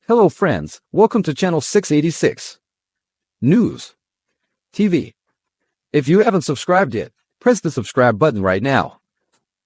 Hello friends, welcome to channel 686. News. TV. If you haven't subscribed yet, press the subscribe button right now.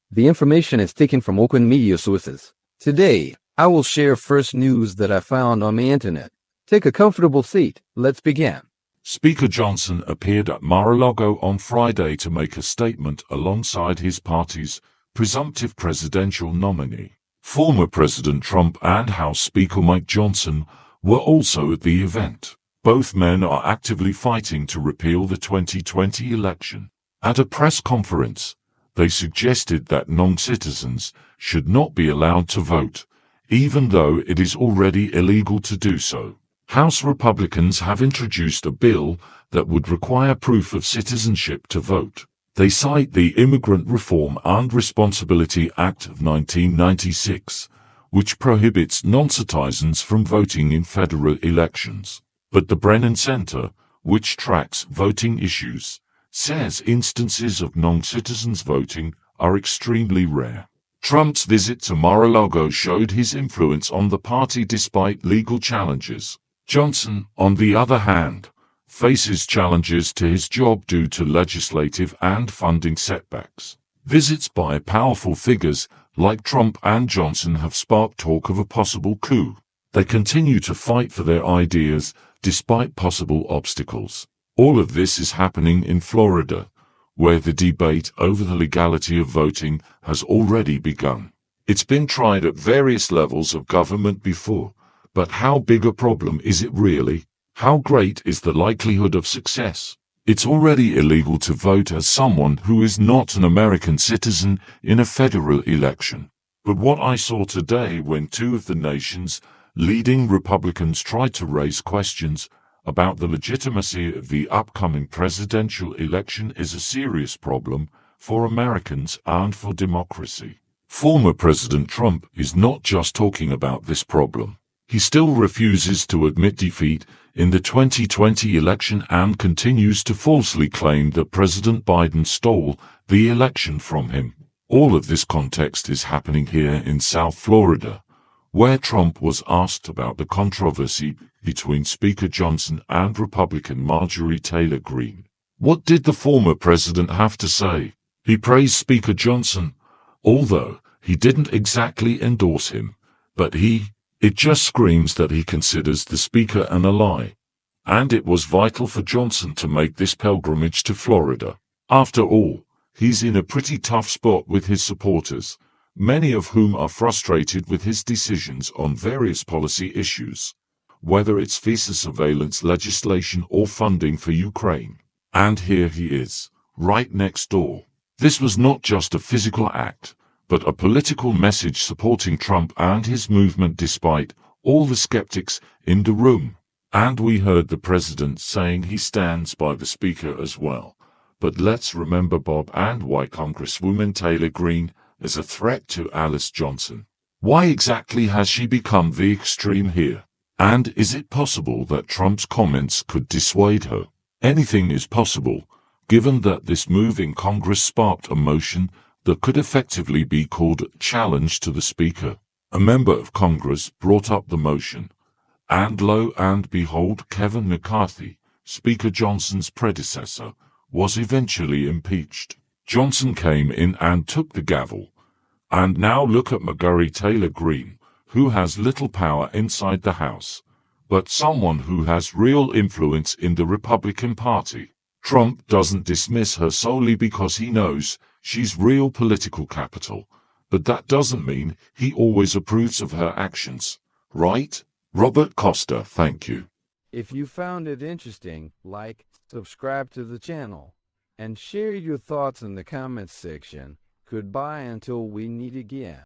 The information is taken from open media sources. Today, I will share first news that I found on the internet. Take a comfortable seat, let's begin. Speaker Johnson appeared at Mar-a-Lago on Friday to make a statement alongside his party's presumptive presidential nominee. Former President Trump and House Speaker Mike Johnson were also at the event. Both men are actively fighting to repeal the 2020 election. At a press conference, they suggested that non-citizens should not be allowed to vote, even though it is already illegal to do so. House Republicans have introduced a bill that would require proof of citizenship to vote. They cite the Immigrant Reform and Responsibility Act of 1996, which prohibits non-citizens from voting in federal elections. But the Brennan Center, which tracks voting issues, says instances of non-citizens voting are extremely rare. Trump's visit to Mar-a-Lago showed his influence on the party despite legal challenges. Johnson, on the other hand, faces challenges to his job due to legislative and funding setbacks. Visits by powerful figures like Trump and Johnson have sparked talk of a possible coup. They continue to fight for their ideas despite possible obstacles. All of this is happening in Florida, where the debate over the legality of voting has already begun. It's been tried at various levels of government before, but how big a problem is it really? How great is the likelihood of success? It's already illegal to vote as someone who is not an American citizen in a federal election. But what I saw today when two of the nation's leading Republicans tried to raise questions about the legitimacy of the upcoming presidential election is a serious problem for Americans and for democracy. Former President Trump is not just talking about this problem. He still refuses to admit defeat in the 2020 election and continues to falsely claim that President Biden stole the election from him. All of this context is happening here in South Florida, where Trump was asked about the controversy between Speaker Johnson and Republican Marjorie Taylor Greene. What did the former president have to say? He praised Speaker Johnson, although he didn't exactly endorse him, but it just screams that he considers the speaker an ally. And it was vital for Johnson to make this pilgrimage to Florida. After all, he's in a pretty tough spot with his supporters, many of whom are frustrated with his decisions on various policy issues, whether it's visa surveillance legislation or funding for Ukraine. And here he is, right next door. This was not just a physical act, but a political message supporting Trump and his movement despite all the skeptics in the room. And we heard the president saying he stands by the speaker as well. But let's remember Bob and why Congresswoman Taylor Greene is a threat to Alice Johnson. Why exactly has she become the extreme here? And is it possible that Trump's comments could dissuade her? Anything is possible, given that this move in Congress sparked a motion that could effectively be called challenge to the speaker. A member of Congress brought up the motion, and lo and behold, Kevin McCarthy, Speaker Johnson's predecessor, was eventually impeached. Johnson came in and took the gavel. And now look at Marjorie Taylor Greene, who has little power inside the House, but someone who has real influence in the Republican Party. Trump doesn't dismiss her solely because he knows she's real political capital, but that doesn't mean he always approves of her actions, right? Robert Costa, thank you. If you found it interesting, like, subscribe to the channel, and share your thoughts in the comments section. Goodbye until we meet again.